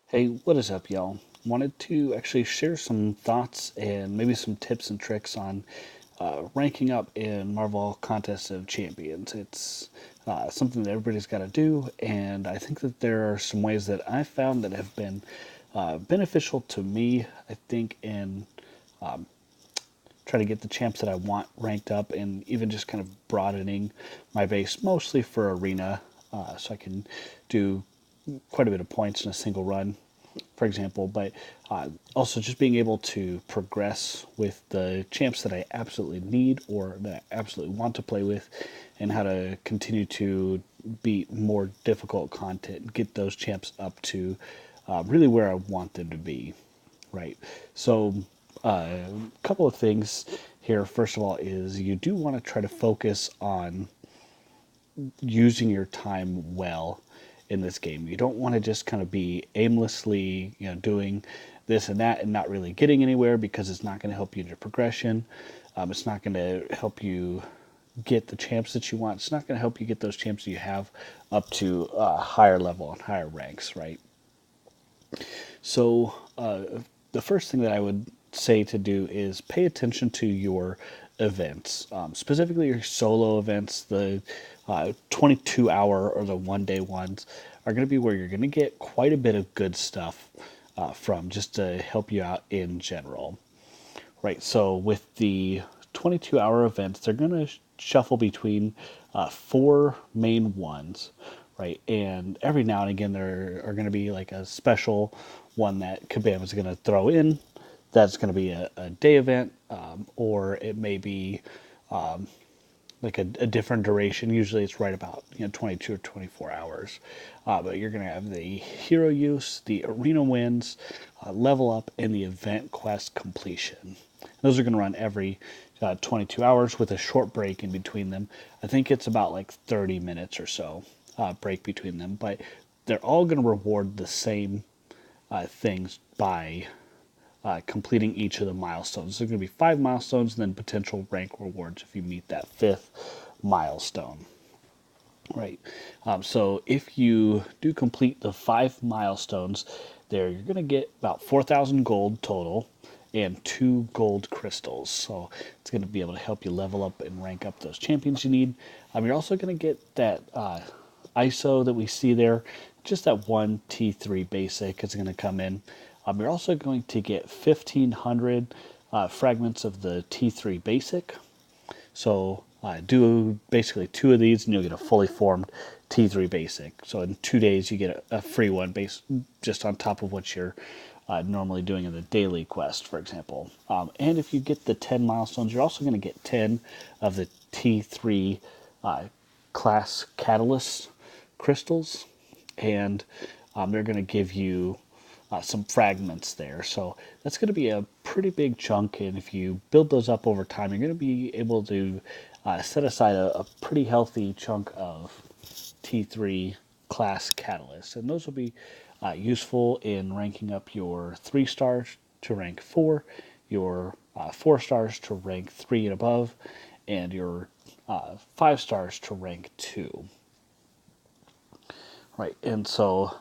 Hey, what is up, y'all? Wanted to actually share some thoughts and maybe some tips and tricks on ranking up in Marvel Contest of Champions. It's something that everybody's got to do, and I think that there are some ways that I found that have been beneficial to me. I think in trying to get the champs that I want ranked up, and even just kind of broadening my base, mostly for arena, so I can do quite a bit of points in a single run, for example, but also just being able to progress with the champs that I absolutely need or that I absolutely want to play with, and how to continue to beat more difficult content, get those champs up to really where I want them to be, right? So, a couple of things here. First of all, is you do want to try to focus on using your time well in this game. You don't want to just kind of be aimlessly, doing this and that and not really getting anywhere, because it's not going to help you in your progression. It's not going to help you get the champs that you want. It's not going to help you get those champs that you have up to a higher level and higher ranks, right? So, the first thing that I would say to do is pay attention to your events, specifically your solo events. The 22-hour or the 1 day ones are going to be where you're going to get quite a bit of good stuff from, just to help you out in general. Right. So with the 22-hour events, they're going to shuffle between four main ones, right? And every now and again, there are going to be like a special one that Kabam is going to throw in. That's going to be a day event, or it may be like a different duration. Usually it's right about 22 or 24 hours. But you're going to have the hero use, the arena wins, level up, and the event quest completion. Those are going to run every 22 hours with a short break in between them. I think it's about like 30 minutes or so break between them, but they're all going to reward the same things by completing each of the milestones. There's going to be 5 milestones and then potential rank rewards if you meet that fifth milestone. Right. So if you do complete the 5 milestones there, you're going to get about 4,000 gold total and 2 gold crystals. So it's going to be able to help you level up and rank up those champions you need. You're also going to get that ISO that we see there, just that one T3 basic is going to come in. You're also going to get 1,500 fragments of the T3 basic. So do basically two of these, and you'll get a fully formed T3 basic. So in 2 days, you get a free one based just on top of what you're normally doing in the daily quest, for example. And if you get the 10 milestones, you're also going to get 10 of the T3 class catalyst crystals, and they're going to give you some fragments there. So that's going to be a pretty big chunk, and if you build those up over time, you're going to be able to set aside a pretty healthy chunk of T3 class catalysts, and those will be useful in ranking up your 3 stars to rank 4, your 4 stars to rank 3 and above, and your 5 stars to rank 2. Right, and so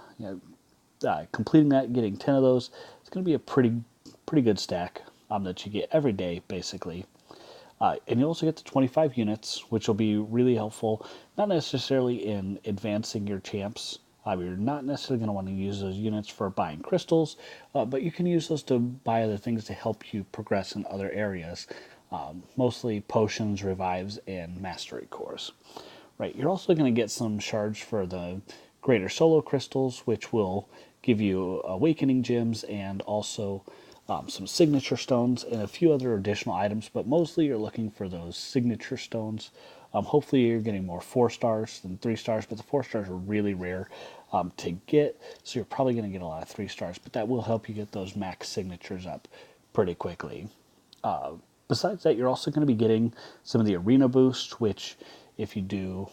completing that, getting 10 of those, it's going to be a pretty good stack that you get every day, basically. And you also get the 25 units, which will be really helpful, not necessarily in advancing your champs. You're not necessarily going to want to use those units for buying crystals, but you can use those to buy other things to help you progress in other areas, mostly potions, revives, and mastery cores. Right, you're also going to get some shards for the greater solo crystals, which will give you awakening gems and also some signature stones and a few other additional items, but mostly you're looking for those signature stones. Hopefully you're getting more 4 stars than 3 stars, but the 4 stars are really rare to get, so you're probably going to get a lot of 3 stars, but that will help you get those max signatures up pretty quickly. Besides that, you're also going to be getting some of the arena boost, which if you do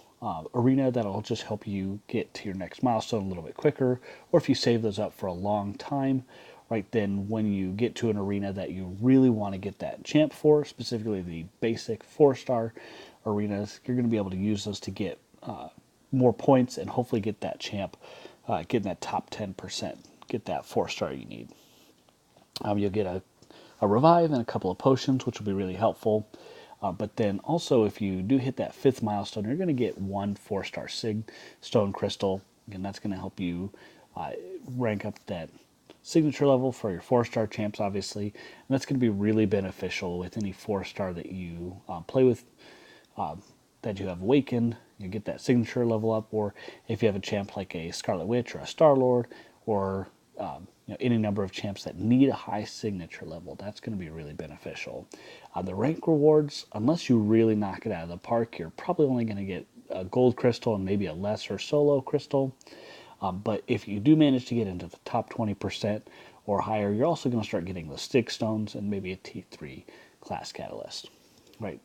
arena, that'll just help you get to your next milestone a little bit quicker. Or if you save those up for a long time, right, then when you get to an arena that you really want to get that champ for, specifically the basic 4 star arenas, you're going to be able to use those to get more points and hopefully get that champ, get in that top 10% get that 4-star you need. You'll get a revive and a couple of potions, which will be really helpful. But then also, if you do hit that 5th milestone, you're going to get one 4-star Sig Stone Crystal. And that's going to help you rank up that signature level for your 4-star champs, obviously. And that's going to be really beneficial with any 4-star that you play with, that you have awakened. You get that signature level up, or if you have a champ like a Scarlet Witch or a Star-Lord, or any number of champs that need a high signature level, that's going to be really beneficial. The rank rewards, unless you really knock it out of the park, you're probably only going to get a gold crystal and maybe a lesser solo crystal. But if you do manage to get into the top 20% or higher, you're also going to start getting the stick stones and maybe a T3 class catalyst, right?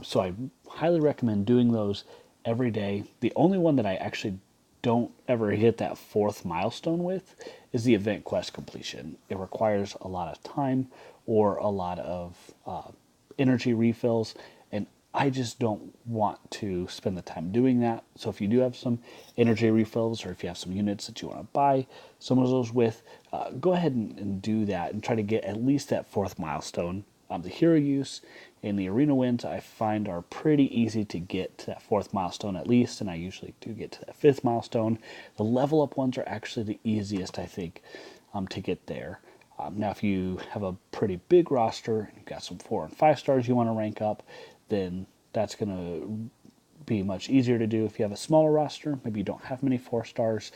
So I highly recommend doing those every day. The only one that I actually don't ever hit that 4th milestone with is the event quest completion. It requires a lot of time or a lot of energy refills, and I just don't want to spend the time doing that. So if you do have some energy refills, or if you have some units that you want to buy some of those with, go ahead and do that and try to get at least that 4th milestone. The hero use and the arena wins I find are pretty easy to get to that 4th milestone at least, and I usually do get to that 5th milestone. The level up ones are actually the easiest, I think, to get there. Now, if you have a pretty big roster and you've got some 4 and 5 stars you want to rank up, then that's going to be much easier to do. If you have a smaller roster, maybe you don't have many 4 stars,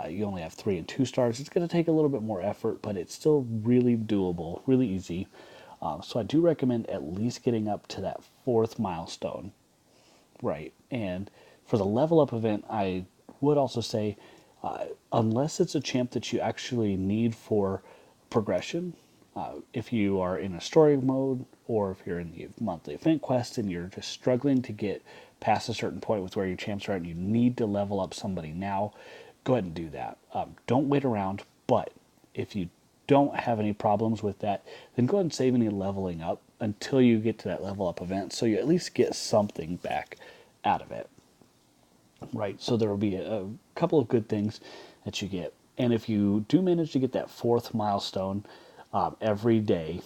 you only have 3 and 2 stars, it's going to take a little bit more effort, but it's still really doable, really easy. So I do recommend at least getting up to that 4th milestone, right? And for the level up event, I would also say, unless it's a champ that you actually need for progression, if you are in a story mode or if you're in the monthly event quest and you're just struggling to get past a certain point with where your champs are at and you need to level up somebody now, go ahead and do that. Don't wait around, but if you don't have any problems with that, then go ahead and save any leveling up until you get to that level up event, so you at least get something back out of it, right? So there will be a couple of good things that you get. And if you do manage to get that 4th milestone every day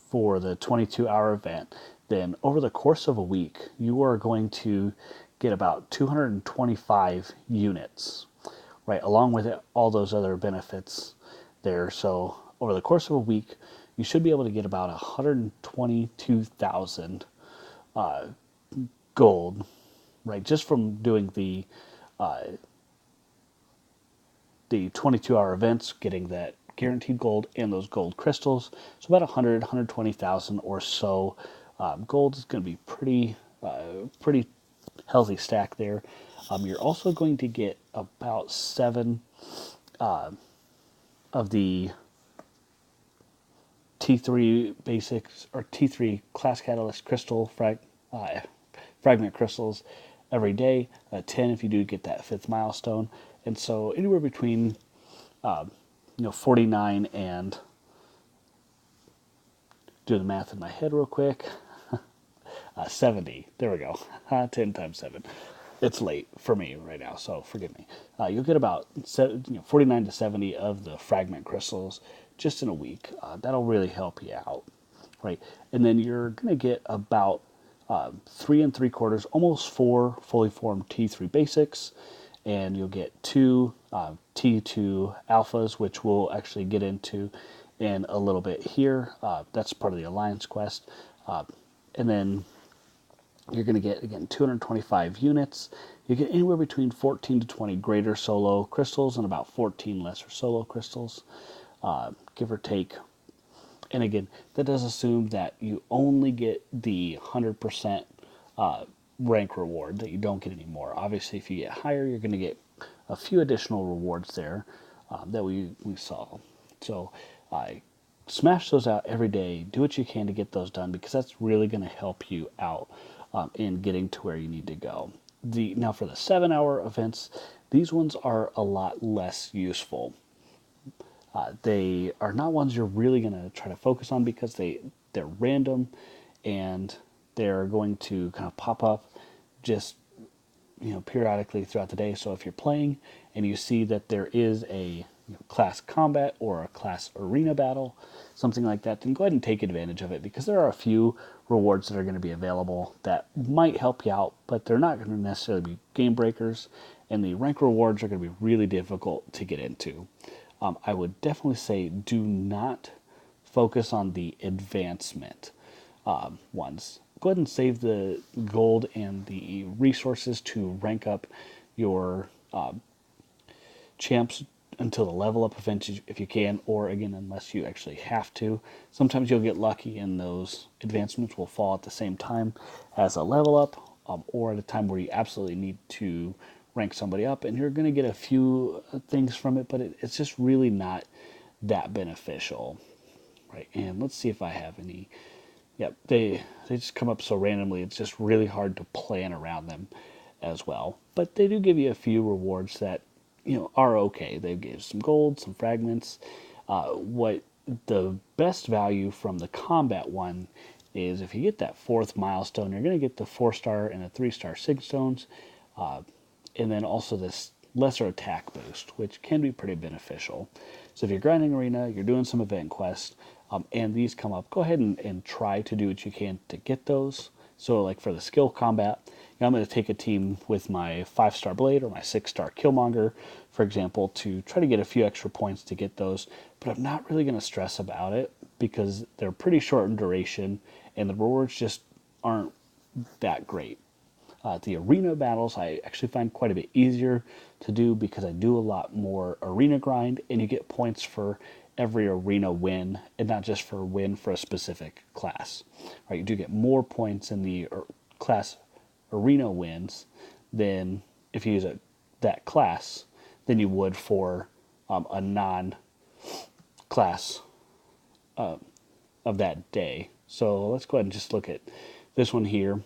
for the 22-hour event, then over the course of a week, you are going to get about 225 units, right? Along with it, all those other benefits there. So over the course of a week, you should be able to get about 122,000 gold, right? Just from doing the 22-hour events, getting that guaranteed gold and those gold crystals. So about 120,000 or so gold is going to be pretty healthy stack there. You're also going to get about 7 of the T3 basics or T3 class catalyst crystal fragment crystals every day. 10 if you do get that 5th milestone, and so anywhere between 49 and, do the math in my head real quick, 70. There we go. 10 times 7. It's late for me right now, so forgive me. You'll get about 49 to 70 of the fragment crystals just in a week. That'll really help you out, right? And then you're going to get about 3 3/4, almost 4 fully formed T3 basics, and you'll get 2 T2 alphas, which we'll actually get into in a little bit here. That's part of the Alliance quest. And then you're going to get, again, 225 units. You get anywhere between 14 to 20 greater solo crystals and about 14 lesser solo crystals, give or take. And again, that does assume that you only get the 100% rank reward, that you don't get any more. Obviously, if you get higher, you're going to get a few additional rewards there that we saw. So smash those out every day. Do what you can to get those done, because that's really going to help you out in getting to where you need to go. Now for the 7-hour events, these ones are a lot less useful. They are not ones you're really going to try to focus on, because they're random and they're going to kind of pop up just periodically throughout the day. So if you're playing and you see that there is a class combat or a class arena battle, something like that, then go ahead and take advantage of it, because there are a few rewards that are going to be available that might help you out, but they're not going to necessarily be game breakers, and the rank rewards are going to be really difficult to get into. I would definitely say do not focus on the advancement ones. Go ahead and save the gold and the resources to rank up your champs until the level up event if you can, or again, unless you actually have to. Sometimes you'll get lucky and those advancements will fall at the same time as a level up, or at a time where you absolutely need to rank somebody up, and you're going to get a few things from it, but it's just really not that beneficial. Right, and let's see if I have any. Yep, they just come up so randomly. It's just really hard to plan around them as well. But they do give you a few rewards that are okay. They give some gold, some fragments. What the best value from the combat one is, if you get that fourth milestone, you're going to get the 4-star and the 3-star sig stones, and then also this lesser attack boost, which can be pretty beneficial. So if you're grinding arena, you're doing some event quests, and these come up, go ahead and try to do what you can to get those. So like for the skill combat, I'm going to take a team with my 5-star blade or my 6-star killmonger, for example, to try to get a few extra points to get those, but I'm not really going to stress about it because they're pretty short in duration and the rewards just aren't that great. The arena battles I actually find quite a bit easier to do because I do a lot more arena grind, and you get points for every arena win, and not just for a win for a specific class. Right, you do get more points in the class arena wins than if you use that class than you would for a non-class of that day. So let's go ahead and just look at this one here.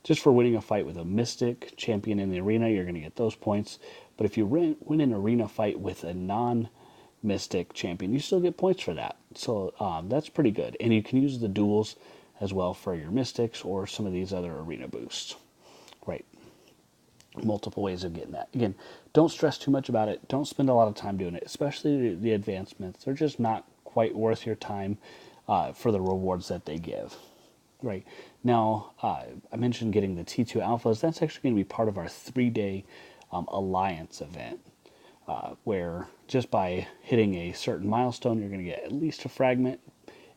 Just for winning a fight with a Mystic champion in the arena, you're going to get those points. But if you win an arena fight with a non-Mystic champion, you still get points for that. So that's pretty good. And you can use the duels as well for your Mystics or some of these other arena boosts. Right. Multiple ways of getting that. Again, don't stress too much about it. Don't spend a lot of time doing it, especially the advancements. They're just not quite worth your time for the rewards that they give. Right. Now, I mentioned getting the T2 alphas. That's actually going to be part of our 3-day Alliance event, where just by hitting a certain milestone, you're going to get at least a fragment,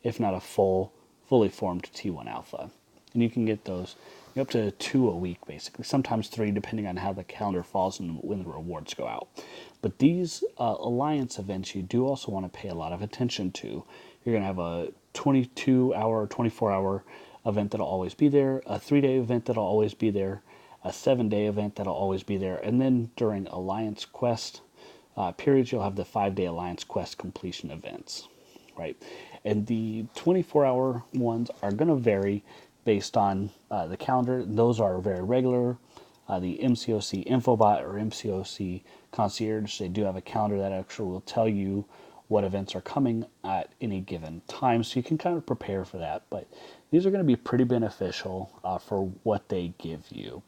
if not a fully formed T1 alpha. And you can get those up to 2 a week, basically. Sometimes 3, depending on how the calendar falls and when the rewards go out. But these Alliance events, you do also want to pay a lot of attention to. You're going to have a 22-hour, 24-hour event that'll always be there, a 3-day event that'll always be there, a 7-day event that'll always be there, and then during Alliance Quest periods, you'll have the 5-day Alliance Quest completion events, right? And the 24-hour ones are going to vary based on the calendar. Those are very regular. The MCOC Infobot or MCOC Concierge, they do have a calendar that actually will tell you what events are coming at any given time, so you can kind of prepare for that. But these are going to be pretty beneficial for what they give you.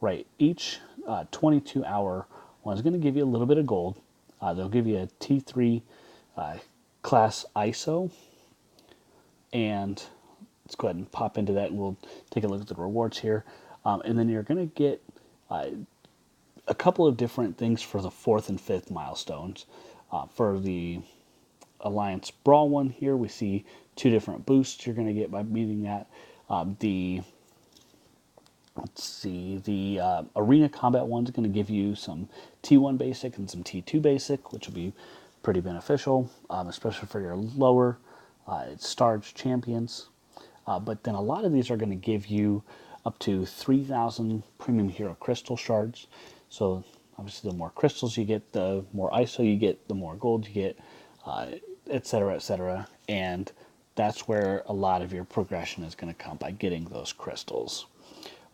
Right, each 22-hour one is going to give you a little bit of gold. They'll give you a T3 class ISO, and let's go ahead and pop into that and we'll take a look at the rewards here. And then you're going to get a couple of different things for the 4th and 5th milestones. For the Alliance Brawl one here, we see 2 different boosts you're going to get by meeting that. The Arena Combat one's going to give you some T1 basic and some T2 basic, which will be pretty beneficial, especially for your lower starred champions. But then a lot of these are going to give you up to 3,000 Premium Hero Crystal Shards. So obviously the more crystals you get, the more ISO you get, the more gold you get, etc., etc. And that's where a lot of your progression is going to come, by getting those crystals.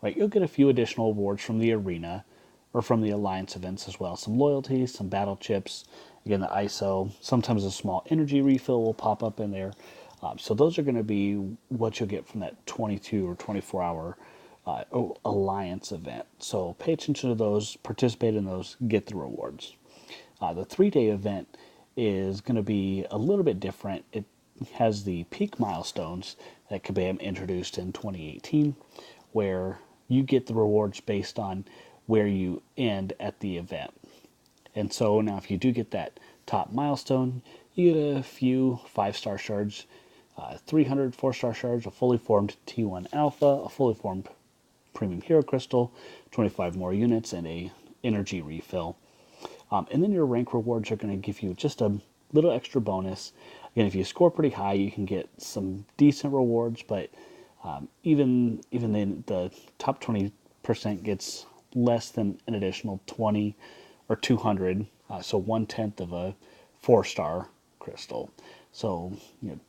Right, you'll get a few additional awards from the arena or from the Alliance events as well. Some loyalty, some battle chips, again the ISO, sometimes a small energy refill will pop up in there. So those are going to be what you'll get from that 22 or 24-hour Alliance event. So pay attention to those, participate in those, get the rewards. The 3-day event is going to be a little bit different. It has the peak milestones that Kabam introduced in 2018, where you get the rewards based on where you end at the event. And so now, if you do get that top milestone, you get a few 5-star shards, 300 4-star shards, a fully formed T1 Alpha, a fully formed Premium Hero Crystal, 25 more units, and a energy refill. And then your rank rewards are going to give you just a little extra bonus. Again, if you score pretty high, you can get some decent rewards, but even then, the top 20% gets less than an additional 20 or 200, so 1/10 of a 4-star crystal. So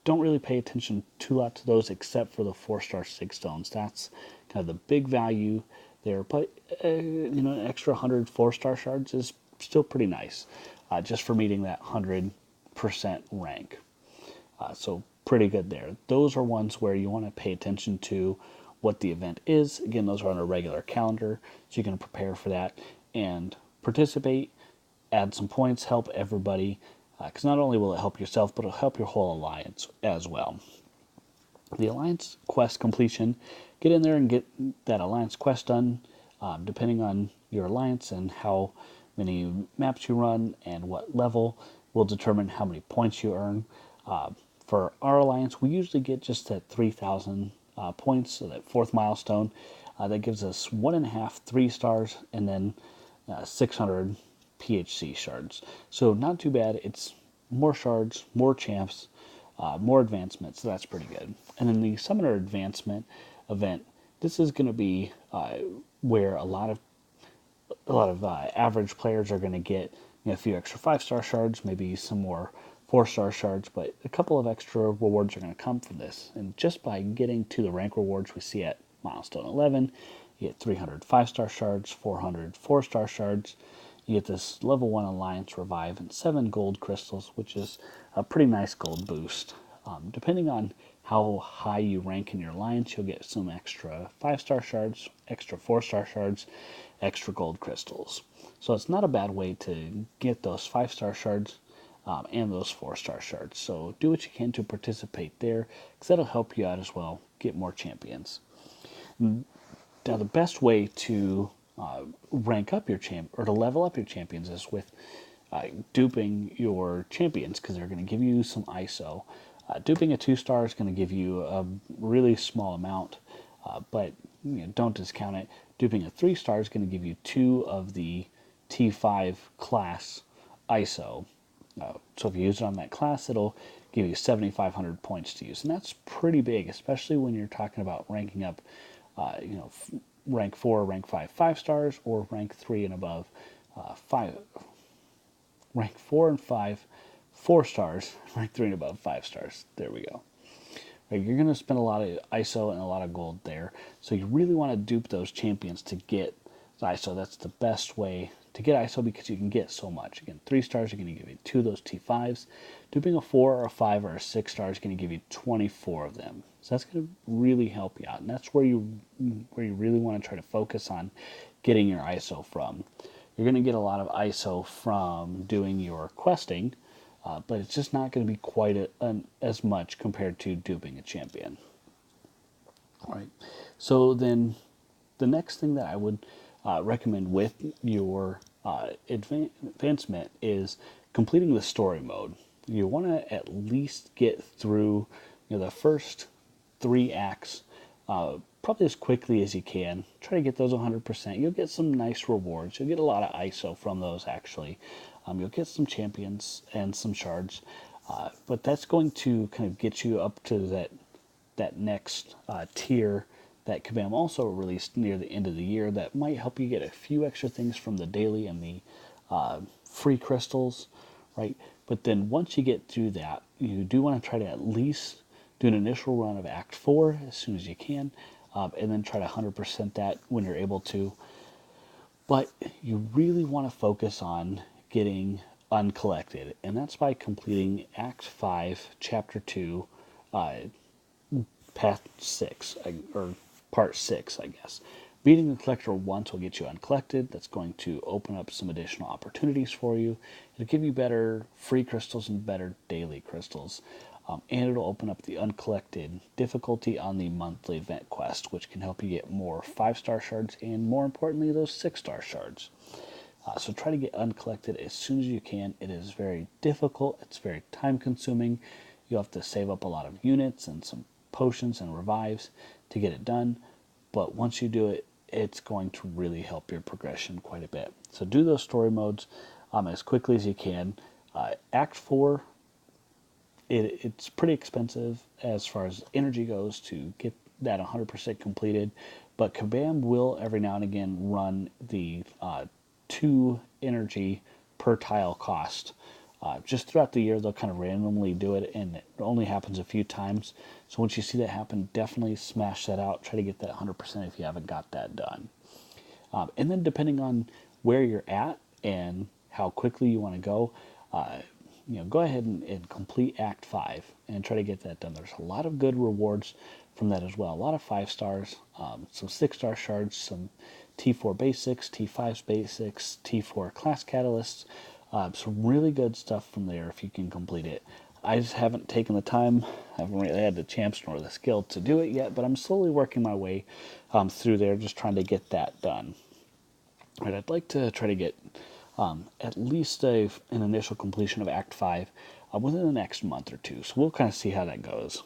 don't really pay attention too lot to those, except for the 4-star 6 stones. That's kind of the big value there. But an extra 100 4-star shards is still pretty nice, just for meeting that 100% rank. So pretty good there. Those are ones where you want to pay attention to what the event is. Again, those are on a regular calendar, so you can prepare for that and participate, add some points, help everybody, because not only will it help yourself, but it'll help your whole alliance as well. The alliance quest completion, get in there and get that alliance quest done, depending on your alliance and how many maps you run and what level will determine how many points you earn. For our alliance, we usually get just at 3,000 points, so that 4th milestone. That gives us 1.5 3-stars and then 600 PHC shards. So not too bad. It's more shards, more champs, more advancements, so that's pretty good. And then the Summoner Advancement event, this is going to be where a lot of average players are going to get a few extra 5-star shards, maybe some more 4-star shards, but a couple of extra rewards are going to come from this. And just by getting to the rank rewards we see at milestone 11, you get 300 5-star shards, 400 4-star shards. You get this level 1 Alliance Revive and 7 gold crystals, which is a pretty nice gold boost. Depending on how high you rank in your alliance, you'll get some extra 5-star shards, extra 4-star shards, extra gold crystals. So it's not a bad way to get those 5-star shards and those 4-star shards. So do what you can to participate there, because that'll help you out as well, get more champions. Now, the best way to rank up your or to level up your champions is with duping your champions, because they're going to give you some ISO. Duping a 2-star is going to give you a really small amount, but don't discount it. Duping a 3-star is going to give you 2 of the T5 class ISO. So if you use it on that class, it'll give you 7,500 points to use, and that's pretty big, especially when you're talking about ranking up, rank 4, rank 5 5-stars, or rank 3 and above rank 4 and 5 4-stars, rank 3 and above 5-stars. There we go. Right, you're going to spend a lot of ISO and a lot of gold there, so you really want to dupe those champions to get ISO. That's the best way to get ISO, because you can get so much. Again, 3-stars are going to give you 2 of those T5s. Duping a 4 or a 5 or a 6-star is going to give you 24 of them. So that's going to really help you out, and that's where you really want to try to focus on getting your ISO from. You're going to get a lot of ISO from doing your questing, but it's just not going to be quite as much compared to duping a champion. All right. So then the next thing that I would recommend with your advancement is completing the story mode. You want to at least get through the first 3 acts probably as quickly as you can. Try to get those 100%. You'll get some nice rewards. You'll get a lot of ISO from those, actually. You'll get some champions and some shards. But that's going to kind of get you up to that next tier that Kabam also released near the end of the year that might help you get a few extra things from the daily and the free crystals, right? But then once you get through that, you do want to try to at least do an initial run of Act 4 as soon as you can, and then try to 100% that when you're able to. But you really want to focus on getting uncollected, and that's by completing Act 5, Chapter 2, Path 6, or Part 6, I guess. Beating the collector once will get you uncollected. That's going to open up some additional opportunities for you. It'll give you better free crystals and better daily crystals. And it'll open up the uncollected difficulty on the monthly event quest, which can help you get more 5-star shards and, more importantly, those 6-star shards. So try to get uncollected as soon as you can. It is very difficult. It's very time consuming. You'll have to save up a lot of units and some potions and revives to get it done. But once you do it, it's going to really help your progression quite a bit. So do those story modes as quickly as you can. Act 4, it's pretty expensive as far as energy goes to get that 100% completed. But Kabam will every now and again run the 2 energy per tile cost. Just throughout the year, they'll kind of randomly do it, and it only happens a few times. So once you see that happen, definitely smash that out. Try to get that 100% if you haven't got that done. And then depending on where you're at and how quickly you want to go, go ahead and complete Act 5 and try to get that done. There's a lot of good rewards from that as well. A lot of 5 stars, some 6-star shards, some T4 basics, T5 basics, T4 class catalysts. Some really good stuff from there if you can complete it. I just haven't taken the time, I haven't really had the chance nor the skill to do it yet, but I'm slowly working my way through there, just trying to get that done. Right, I'd like to try to get at least an initial completion of Act 5 within the next month or two, so we'll kind of see how that goes.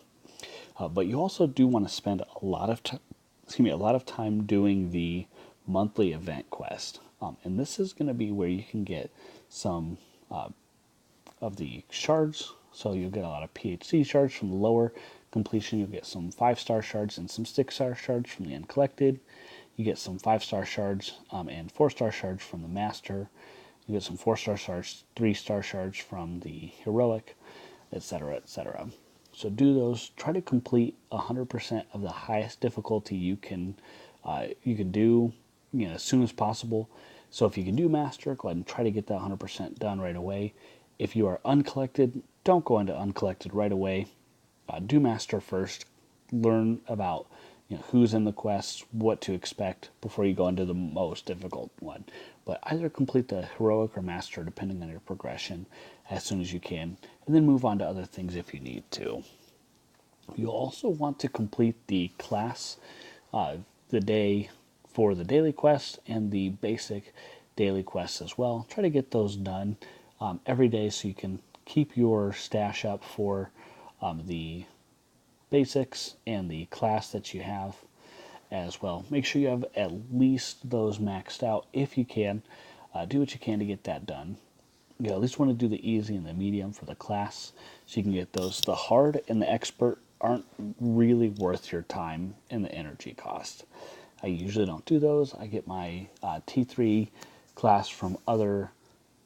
But you also do want to spend a lot of time doing the monthly event quest. And this is going to be where you can get some of the shards. So you'll get a lot of PHC shards from the lower completion. You'll get some 5-star shards and some 6-star shards from the uncollected. You get some 5-star shards and 4-star shards from the master. You get some 4-star shards, 3-star shards from the heroic, etc., etc. So do those. Try to complete 100% of the highest difficulty you can do, as soon as possible. So if you can do master, go ahead and try to get that 100% done right away. If you are uncollected, don't go into uncollected right away. Do master first. Learn about who's in the quests, what to expect before you go into the most difficult one. But either complete the heroic or master, depending on your progression, as soon as you can, and then move on to other things if you need to. You'll also want to complete the class, the day for the daily quest and the basic daily quests as well. Try to get those done every day so you can keep your stash up for the basics and the class that you have as well. Make sure you have at least those maxed out if you can. Do what you can to get that done. You at least want to do the easy and the medium for the class so you can get those. The hard and the expert aren't really worth your time and the energy cost. I usually don't do those. I get my T3 class from other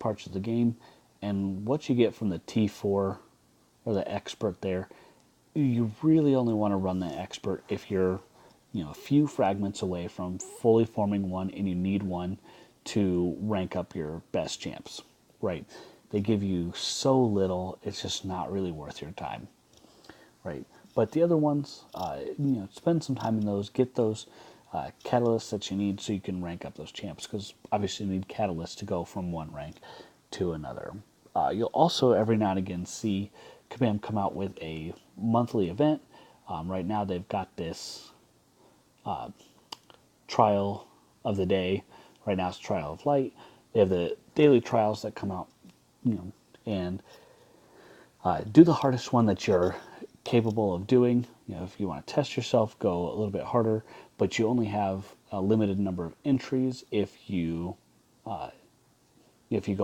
parts of the game, and what you get from the T4 or the expert there, you really only want to run the expert if you're a few fragments away from fully forming one and you need one to rank up your best champs, right? They give you so little, it's just not really worth your time, right? But the other ones, spend some time in those, get those catalysts that you need so you can rank up those champs, because obviously you need catalysts to go from one rank to another. You'll also every now and again see Kabam come out with a monthly event. Right now they've got this trial of the day. Right now it's Trial of Light. They have the daily trials that come out, and do the hardest one that you're capable of doing. If you want to test yourself, go a little bit harder, but you only have a limited number of entries. If you go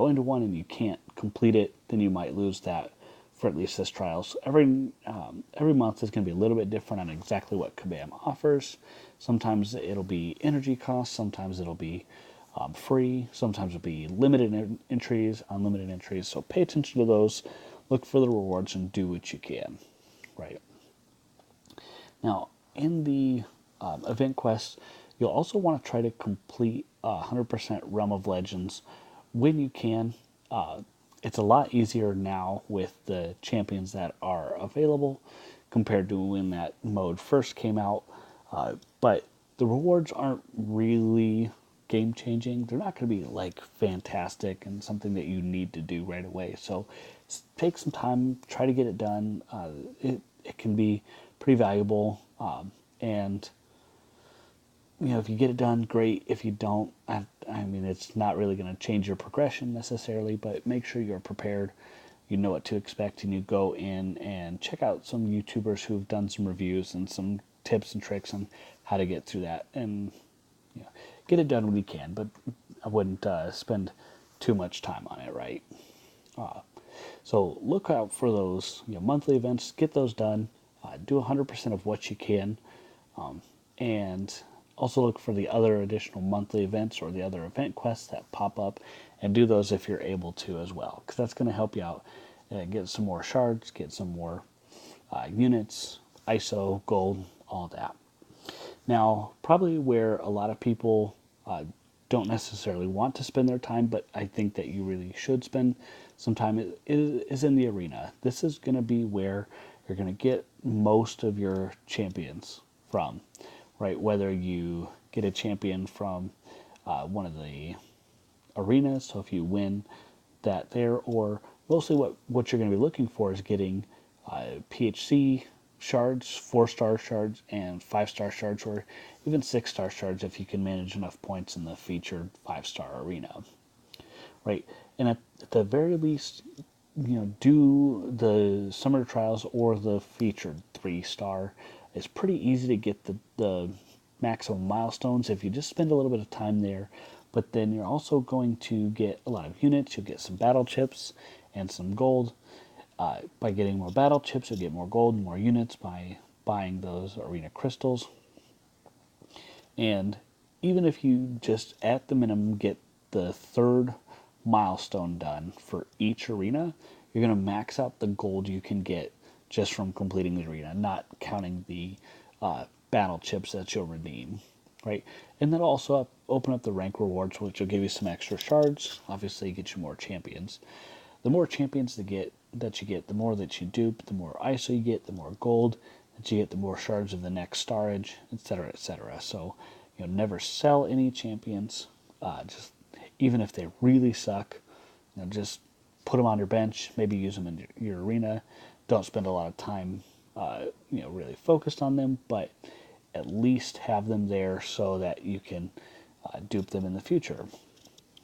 into one and you can't complete it, then you might lose that for at least this trial. So every month is going to be a little bit different on exactly what Kabam offers. Sometimes it'll be energy costs, sometimes it'll be free, sometimes it'll be limited entries, unlimited entries. So pay attention to those, look for the rewards, and do what you can. Right. Now, in the event quest, you'll also want to try to complete 100% Realm of Legends when you can. It's a lot easier now with the champions that are available compared to when that mode first came out. But the rewards aren't really game changing. They're not going to be like fantastic and something that you need to do right away. So take some time, try to get it done. It can be pretty valuable, and if you get it done, great. If you don't, I mean, it's not really going to change your progression necessarily, but make sure you're prepared. You know what to expect, and you go in and check out some YouTubers who've done some reviews and some tips and tricks on how to get through that, and get it done when you can. But I wouldn't spend too much time on it, right? So look out for those monthly events. Get those done. Do 100% of what you can, and also look for the other additional monthly events or the other event quests that pop up, and do those if you're able to as well, because that's going to help you out. Get some more shards, get some more units, ISO, gold, all that. Now, probably where a lot of people don't necessarily want to spend their time, but I think that you really should spend some time is in the arena. This is going to be where you're going to get most of your champions from, right? Whether you get a champion from one of the arenas, so if you win that there, or mostly what you're going to be looking for is getting PHC shards, 4-star shards, and 5-star shards, or even 6-star shards if you can manage enough points in the featured 5-star arena, right? And at the very least, do the summer trials or the featured 3-star. It's pretty easy to get the maximum milestones if you just spend a little bit of time there. But then you're also going to get a lot of units. You'll get some battle chips and some gold. By getting more battle chips, you'll get more gold and more units by buying those arena crystals. And even if you just at the minimum get the 3rd milestone done for each arena, you're going to max out the gold you can get just from completing the arena, not counting the battle chips that you'll redeem, right? And that'll also open up the rank rewards, which will give you some extra shards. Obviously, get you more champions. The more champions that you get, the more that you dupe, the more ISO you get, the more gold that you get, the more shards of the next starage, etc., etc. So, never sell any champions. Just even if they really suck, just put them on your bench. Maybe use them in your arena. Don't spend a lot of time, really focused on them, but at least have them there so that you can dupe them in the future,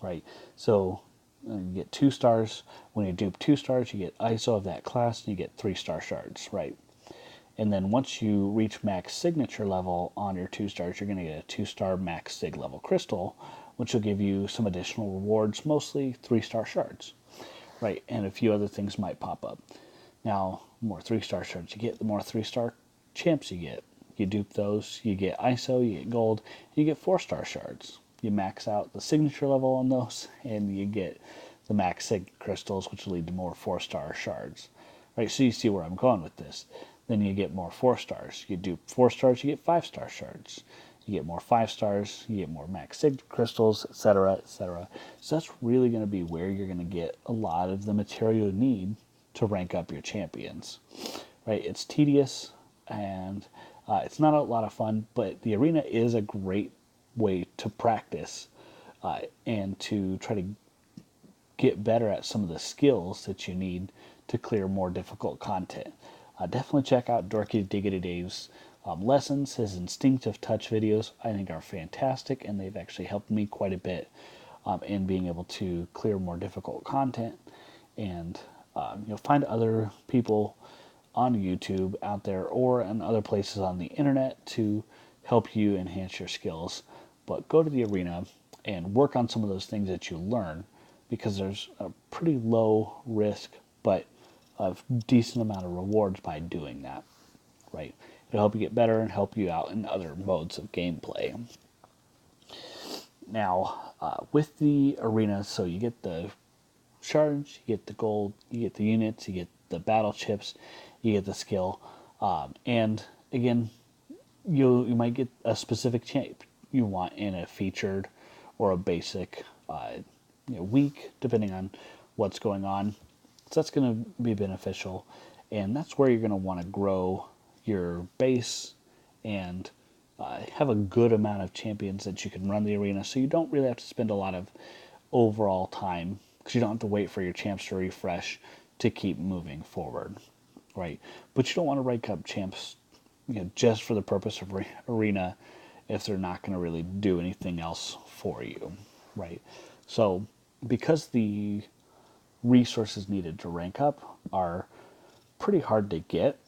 right? So you get 2 stars. When you dupe 2 stars, you get ISO of that class, and you get 3-star shards, right? And then once you reach max signature level on your 2 stars, you're going to get a 2-star max sig level crystal, which will give you some additional rewards, mostly 3-star shards, right? And a few other things might pop up. Now, the more 3-star shards you get, the more 3-star champs you get. You dupe those, you get ISO, you get gold, and you get 4-star shards. You max out the signature level on those, and you get the max sig crystals, which will lead to more 4-star shards. Right, so you see where I'm going with this. Then you get more 4-stars. You dupe 4 stars, you get 5-star shards. You get more 5 stars, you get more max sig crystals, etc., etc. So that's really going to be where you're going to get a lot of the material you need to rank up your champions. Right? It's tedious and it's not a lot of fun, but the arena is a great way to practice and to try to get better at some of the skills that you need to clear more difficult content. Definitely check out Dorky Diggity Dave's lessons. His instinctive touch videos I think are fantastic, and they've actually helped me quite a bit in being able to clear more difficult content. And you'll find other people on YouTube out there or in other places on the internet to help you enhance your skills. But go to the arena and work on some of those things that you learn, because there's a pretty low risk but a decent amount of rewards by doing that, right? It'll help you get better and help you out in other modes of gameplay. Now, with the arena, so you get the shards, you get the gold, you get the units, you get the battle chips, you get the skill, and again, you might get a specific champ you want in a featured or a basic week, depending on what's going on. So that's going to be beneficial, and that's where you're going to want to grow your base and have a good amount of champions that you can run the arena, so you don't really have to spend a lot of overall time because you don't have to wait for your champs to refresh to keep moving forward, right? But you don't want to rank up champs, just for the purpose of arena if they're not going to really do anything else for you, right? So because the resources needed to rank up are pretty hard to get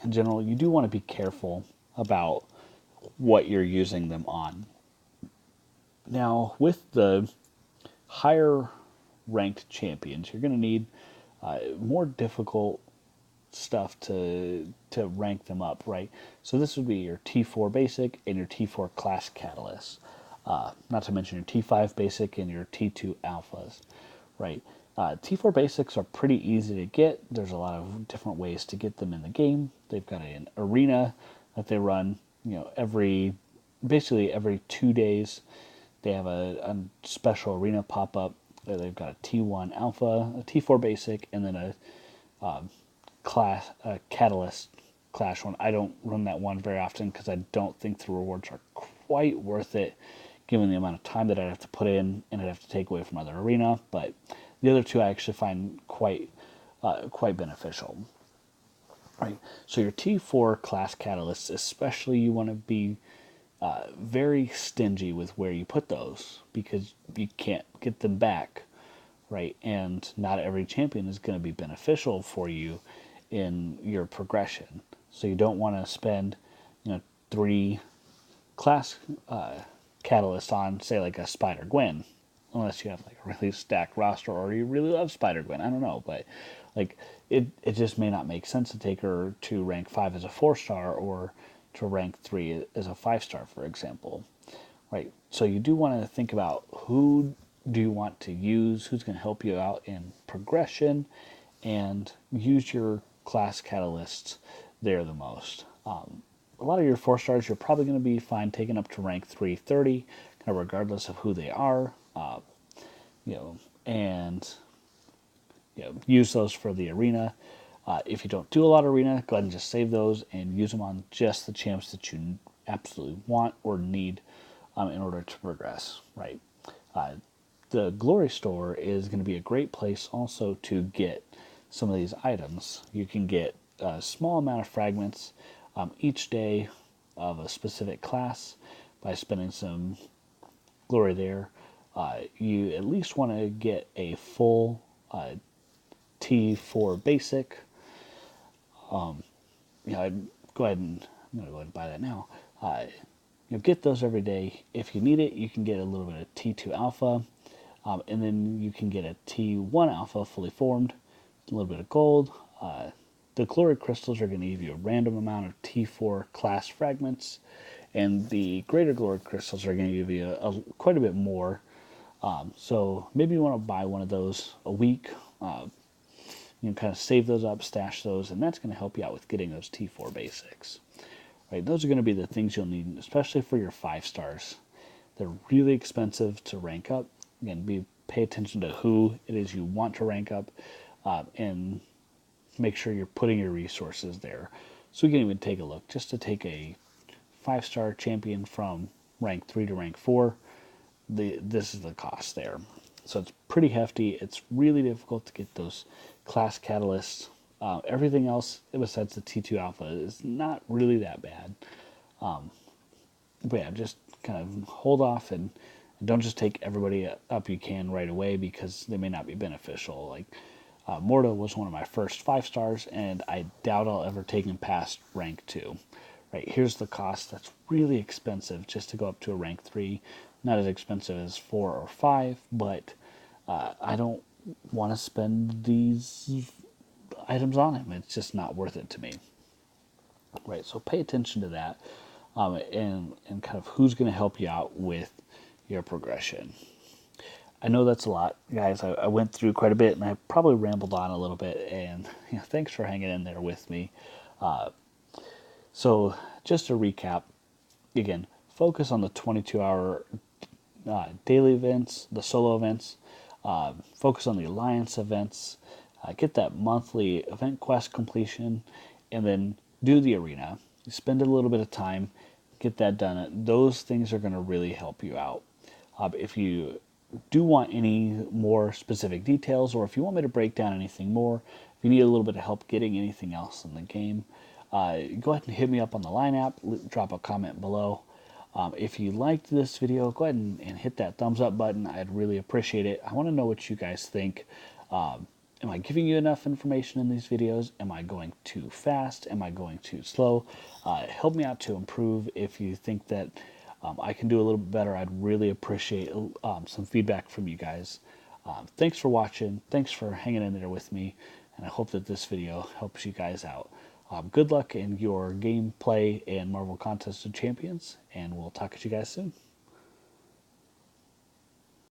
in general, you do want to be careful about what you're using them on. Now, with the higher ranked champions, you're going to need more difficult stuff to rank them up, right? So this would be your T4 basic and your T4 class catalyst. Not to mention your T5 basic and your T2 alphas, right? T4 basics are pretty easy to get. There's a lot of different ways to get them in the game. They've got an arena that they run, basically every 2 days. They have a special arena pop up. They've got a T1 alpha, a T4 basic, and then a catalyst clash one. I don't run that one very often because I don't think the rewards are quite worth it given the amount of time that I'd have to put in and I'd have to take away from other arena. But the other two I actually find quite beneficial. Right. So your T4 class catalysts, especially, you want to be very stingy with where you put those because you can't get them back, right? And not every champion is going to be beneficial for you in your progression. So you don't want to spend, 3 class catalysts on, say, like a Spider Gwen, unless you have like a really stacked roster or you really love Spider Gwen. I don't know, but like it just may not make sense to take her to rank 5 as a 4-star or to rank 3 as a 5-star, for example, right? So you do want to think about who do you want to use, who's going to help you out in progression, and use your class catalysts there the most. A lot of your 4-stars you're probably going to be fine taking up to rank 330, kind of regardless of who they are, and use those for the arena. If you don't do a lot of arena, go ahead and just save those and use them on just the champs that you absolutely want or need in order to progress, right? The Glory Store is going to be a great place also to get some of these items. You can get a small amount of fragments each day of a specific class by spending some glory there. You at least want to get a full T4 basic. I'd go ahead and I'm gonna go ahead and buy that now. Get those every day. If you need it, you can get a little bit of T2 alpha, and then you can get a T1 alpha fully formed, a little bit of gold. The glory crystals are going to give you a random amount of T4 class fragments, and the greater glory crystals are going to give you quite a bit more. So maybe you want to buy one of those a week. You can kind of save those up, stash those, and that's going to help you out with getting those T4 basics. Right, those are going to be the things you'll need, especially for your 5-stars. They're really expensive to rank up. Again, pay attention to who it is you want to rank up, and make sure you're putting your resources there. So we can even take a look. Just to take a 5-star champion from rank 3 to rank 4, this is the cost there. So it's pretty hefty. It's really difficult to get those class catalysts. Everything else besides the T2 alpha is not really that bad. But yeah, just kind of hold off and don't just take everybody up you can right away because they may not be beneficial. Like Morta was one of my first 5-stars, and I doubt I'll ever take him past rank 2. Right, here's the cost. That's really expensive just to go up to a rank 3. Not as expensive as 4 or 5, but I don't want to spend these items on him. It's just not worth it to me. Right, so pay attention to that, and kind of who's going to help you out with your progression. I know that's a lot, guys. I went through quite a bit, and I probably rambled on a little bit, and thanks for hanging in there with me. So just to recap, again, focus on the 22-hour daily events, the solo events, focus on the alliance events, get that monthly event quest completion, and then do the arena. Spend a little bit of time get that done. Those things are going to really help you out. If you do want any more specific details, or if you want me to break down anything more, if you need a little bit of help getting anything else in the game, go ahead and hit me up on the Line app, drop a comment below. If you liked this video, go ahead and hit that thumbs up button. I'd really appreciate it. I want to know what you guys think. Am I giving you enough information in these videos? Am I going too fast? Am I going too slow? Help me out to improve. If you think that I can do a little bit better, I'd really appreciate some feedback from you guys. Thanks for watching. Thanks for hanging in there with me. And I hope that this video helps you guys out. Good luck in your gameplay and Marvel Contest of Champions, and we'll talk to you guys soon.